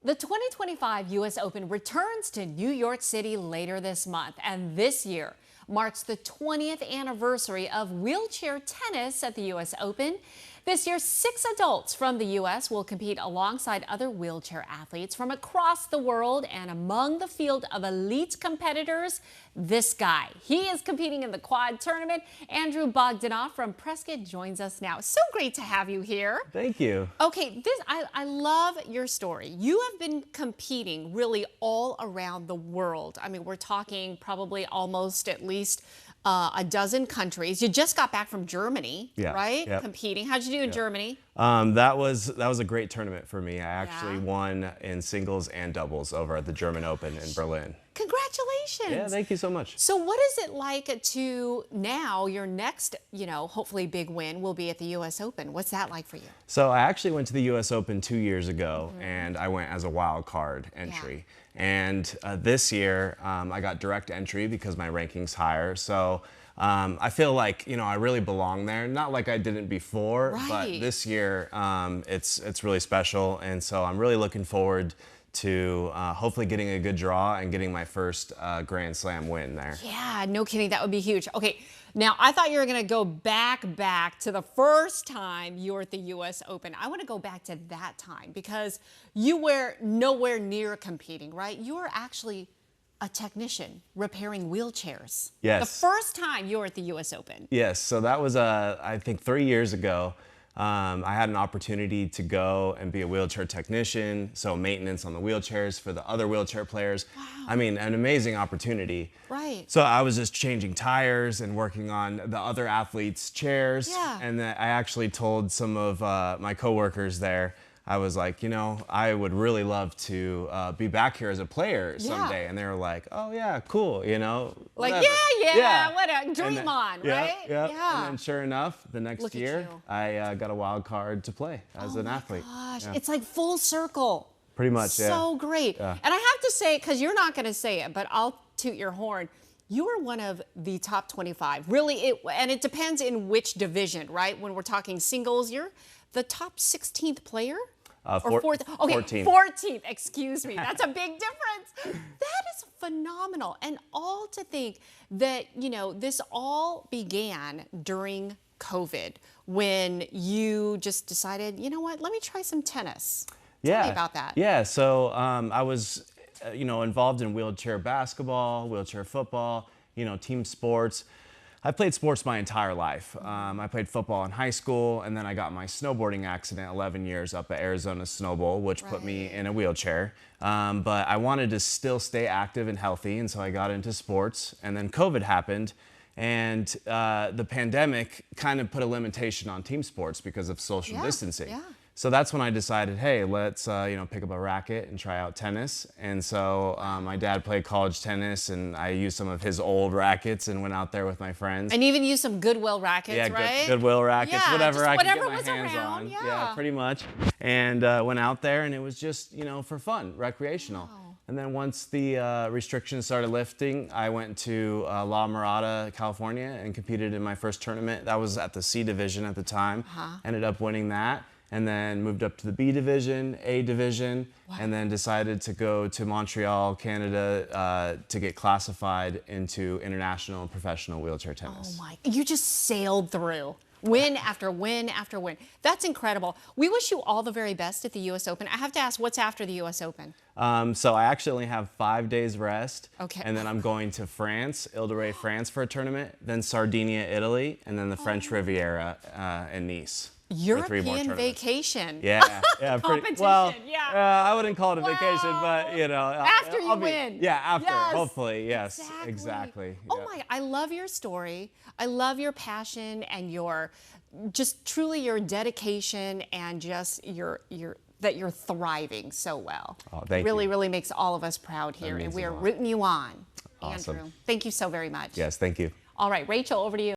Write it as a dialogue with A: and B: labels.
A: The 2025 U.S. Open returns to New York City later this month, and this year marks the 20th anniversary of wheelchair tennis at the U.S. Open. This year, 6 adults from the U.S. will compete alongside other wheelchair athletes from across the world, and among the field of elite competitors, this guy. He is competing in the quad tournament. Andrew Bogdanov from Prescott joins us now. So great to have you here.
B: Thank you.
A: Okay, I love your story. You have been competing really all around the world. I mean, we're talking probably almost at least a dozen countries. You just got back from Germany, right?
B: Yep.
A: Competing. How'd you do in Germany?
B: That was a great tournament for me. I actually won in singles and doubles over at the German Open in Berlin.
A: Congratulations.
B: Yeah, thank you so much.
A: So what is it like to now, your next, hopefully big win will be at the U.S. Open. What's that like for you?
B: So I actually went to the U.S. Open 2 years ago, and I went as a wild card entry. And this year, I got direct entry because my ranking's higher. So I feel like, I really belong there. Not like I didn't before, but this year it's really special. And so I'm really looking forward to hopefully getting a good draw and getting my first Grand Slam win there.
A: Yeah, no kidding. That would be huge. Okay, now I thought you were going to go back to the first time you were at the U.S. Open. I want to go back to that time because you were nowhere near competing, right? You were actually a technician repairing wheelchairs.
B: Yes.
A: The first time you were at the U.S. Open.
B: Yes, so that was, I think, 3 years ago. I had an opportunity to go and be a wheelchair technician, so maintenance on the wheelchairs for the other wheelchair players. Wow. I mean, an amazing opportunity.
A: Right.
B: So I was just changing tires and working on the other athletes' chairs.
A: Yeah.
B: And then I actually told some of my coworkers there, I was like, I would really love to be back here as a player someday. And they were like, oh yeah, cool,
A: Like,
B: whatever.
A: yeah, what a dream on, right?
B: Yeah. And then sure enough, the next year,
A: you.
B: I got a wild card to play as an athlete.
A: Gosh, it's like full circle.
B: Pretty much,
A: So great.
B: Yeah.
A: And I have to say, because you're not going to say it, but I'll toot your horn. You are one of the top 25. Really, and it depends in which division, right? When we're talking singles, you're the top 16th player? Or fourth? Okay, 14th, excuse me. That's a big difference. That is phenomenal. And all to think that, this all began during COVID when you just decided, you know what, let me try some tennis. Tell me about that.
B: Yeah, so I was, involved in wheelchair basketball, wheelchair football, team sports. I played sports my entire life. I played football in high school, and then I got my snowboarding accident 11 years up at Arizona Snow Bowl, which put me in a wheelchair. But I wanted to still stay active and healthy, and so I got into sports. And then COVID happened, and the pandemic kind of put a limitation on team sports because of social distancing.
A: Yeah.
B: So that's when I decided, hey, let's pick up a racket and try out tennis. And so my dad played college tennis, and I used some of his old rackets and went out there with my friends.
A: And even used some Goodwill rackets, right?
B: Goodwill rackets, whatever I could get my
A: was
B: hands
A: around,
B: on.
A: Yeah,
B: pretty much. And went out there, and it was just, for fun, recreational.
A: Wow.
B: And then once the restrictions started lifting, I went to La Mirada, California, and competed in my first tournament. That was at the C division at the time. Ended up winning that. And then moved up to the B division, A division, and then decided to go to Montreal, Canada, to get classified into international and professional wheelchair tennis.
A: Oh my, you just sailed through. Win after win after win. That's incredible. We wish you all the very best at the U.S. Open. I have to ask, what's after the U.S. Open?
B: So I actually only have 5 days rest.
A: Okay.
B: And then I'm going to France, Ile-de-Ré, France for a tournament, then Sardinia, Italy, and then the French Riviera in Nice.
A: European vacation.
B: Yeah,
A: Competition,
B: well,
A: yeah.
B: I wouldn't call it a vacation, but
A: after you win.
B: Yeah, after,
A: yes.
B: Hopefully, yes, exactly.
A: Oh my, I love your story. I love your passion and your, just truly your dedication and just that you're thriving so well.
B: Oh, thank
A: you.
B: you.
A: Really makes all of us proud here, and we're rooting you on.
B: Awesome.
A: Andrew, thank you so very much.
B: Yes, thank you.
A: All right, Rachel, over to you.